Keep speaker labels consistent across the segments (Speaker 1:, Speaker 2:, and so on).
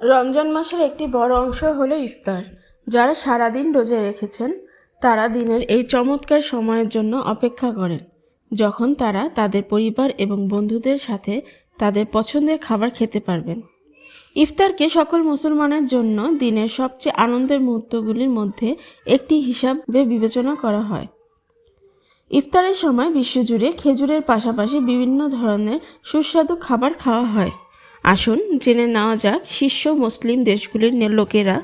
Speaker 1: রমজান মাসের একটি বড় অংশ হলো ইফতার। যারা সারাদিন রোজা রেখেছেন তারা দিনের এই চমৎকার সময়ের জন্য অপেক্ষা করেন, যখন তারা তাদের পরিবার এবং বন্ধুদের সাথে তাদের পছন্দের খাবার খেতে পারবেন। ইফতারকে সকল মুসলমানের জন্য দিনের সবচেয়ে আনন্দের মুহূর্তগুলির মধ্যে একটি হিসাবে বিবেচনা করা হয়। ইফতারের সময় বিশ্বজুড়ে খেজুরের পাশাপাশি বিভিন্ন ধরনের সুস্বাদু খাবার খাওয়া হয়। আসুন জেনে নেওয়া যাক শীর্ষ মুসলিম দেশগুলির লোকেরা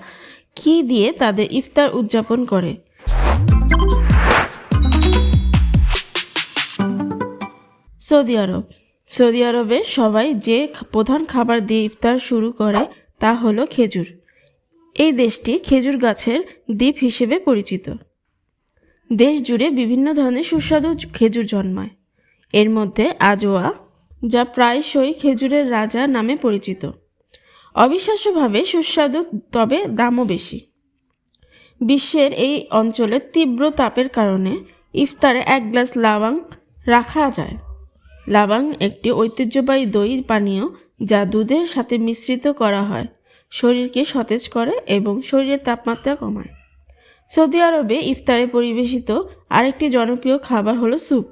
Speaker 1: কী দিয়ে তাদের ইফতার উদযাপন করে। সৌদি আরবে সবাই যে প্রধান খাবার দিয়ে ইফতার শুরু করে তা হলো খেজুর। এই দেশটি খেজুর গাছের দ্বীপ হিসেবে পরিচিত। দেশ জুড়ে বিভিন্ন ধরনের সুস্বাদু খেজুর জন্মায়। এর মধ্যে আজওয়া, যা প্রায়শই খেজুরের রাজা নামে পরিচিত, অবিশ্বাস্যভাবে সুস্বাদু, তবে দামও বেশি। বিশ্বের এই অঞ্চলে তীব্র তাপের কারণে ইফতারে 1 গ্লাস লাবাং রাখা যায়। লাবাং একটি ঐতিহ্যবাহী দই পানীয় যা দুধের সাথে মিশ্রিত করা হয়, শরীরকে সতেজ করে এবং শরীরের তাপমাত্রা কমায়। সৌদি আরবে ইফতারে পরিবেশিত আরেকটি জনপ্রিয় খাবার হলো স্যুপ।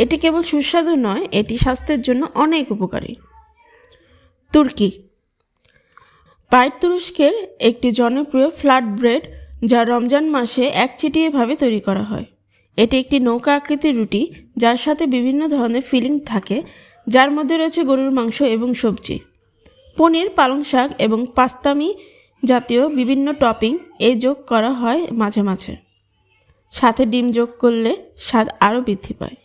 Speaker 1: এটি কেবল সুস্বাদু নয়, এটি স্বাস্থ্যের জন্য অনেক উপকারী। তুরস্কের একটি জনপ্রিয় ফ্ল্যাট ব্রেড, যা রমজান মাসে একচেটিয়াভাবে তৈরি করা হয়। এটি একটি নৌকা আকৃতির রুটি যার সাথে বিভিন্ন ধরনের ফিলিং থাকে, যার মধ্যে রয়েছে গরুর মাংস এবং সবজি, পনির, পালং শাক এবং পাস্তামি জাতীয় বিভিন্ন টপিং যোগ করা হয় মাঝে মাঝে। সাথে ডিম যোগ করলে স্বাদ আরও বৃদ্ধি পায়।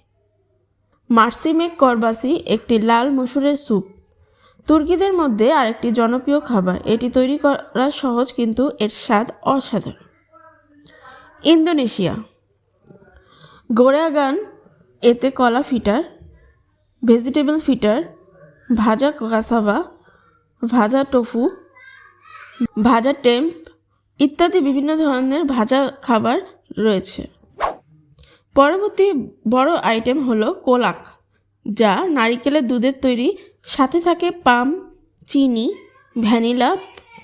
Speaker 1: মার্সিমেক করবাসি একটি লাল মসুরের স্যুপ, তুর্কিদের মধ্যে আরেকটি জনপ্রিয় খাবার। এটি তৈরি করা সহজ কিন্তু এর স্বাদ অসাধারণ। ইন্দোনেশিয়া গোরাগান, এতে কলা ফিটার, ভেজিটেবল ফিটার, ভাজা কাসাভা, ভাজা টোফু, ভাজা টেম্প ইত্যাদি বিভিন্ন ধরনের ভাজা খাবার রয়েছে। পরবর্তী বড় আইটেম হলো কোলাক, যা নারিকেলের দুধের তৈরি, সাথে থাকে পাম, চিনি, ভ্যানিলা,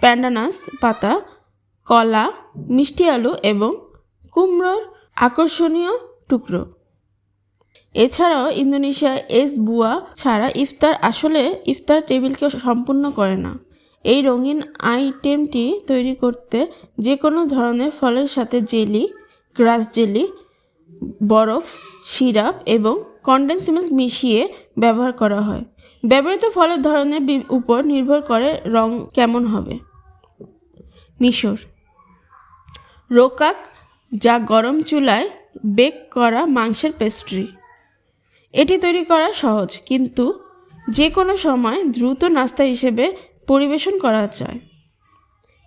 Speaker 1: প্যান্ডানাস পাতা, কলা, মিষ্টি আলু এবং কুমড়োর আকর্ষণীয় টুকরো। এছাড়াও ইন্দোনেশিয়া বুয়া ছাড়া ইফতার আসলে ইফতার টেবিলকে সম্পূর্ণ করে না। এই রঙিন আইটেমটি তৈরি করতে যে কোনো ধরনের ফলের সাথে জেলি, গ্রাস জেলি, বরফ, সিরাপ এবং কনডেন্স মিল্ক মিশিয়ে ব্যবহার করা হয়। ব্যবহৃত ফলের ধরনের উপর নির্ভর করে রং কেমন হবে। মিশর রোকাক, যা গরম চুলায় বেক করা মাংসের পেস্ট্রি। এটি তৈরি করা সহজ কিন্তু যে কোনো সময় দ্রুত নাস্তা হিসেবে পরিবেশন করা যায়।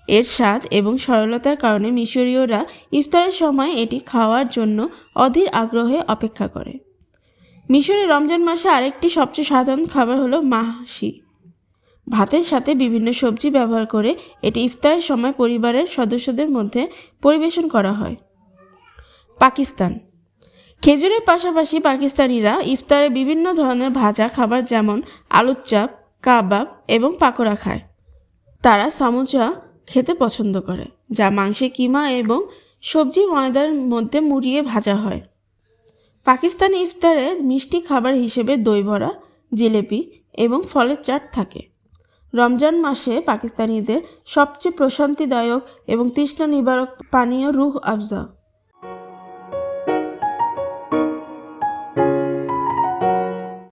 Speaker 1: এর স্বাদ এবং সরলতার কারণে মিশরীয়রা ইফতারের সময় এটি খাওয়ার জন্য অধীর আগ্রহে অপেক্ষা করে। মিশরে রমজান মাসে আরেকটি সবচেয়ে সাধারণ খাবার হলো মাহশি। ভাতের সাথে বিভিন্ন সবজি ব্যবহার করে এটি ইফতারের সময় পরিবারের সদস্যদের মধ্যে পরিবেশন করা হয়। পাকিস্তান খেজুরের পাশাপাশি পাকিস্তানিরা ইফতারে বিভিন্ন ধরনের ভাজা খাবার যেমন আলুর চাপ, কাবাব এবং পাকোড়া খায়। তারা সামোসা খেতে পছন্দ করে, যা মাংসে কিমা এবং সবজি ময়দার মধ্যে মুড়িয়ে ভাজা হয়। পাকিস্তানি ইফতারে মিষ্টি খাবার হিসেবে দই বড়া, জিলেপি এবং ফলের চাট থাকে। রমজান মাসে পাকিস্তানিদের সবচেয়ে প্রশান্তিদায়ক এবং তৃষ্ণা নিবারক পানীয় রুহ আফজা।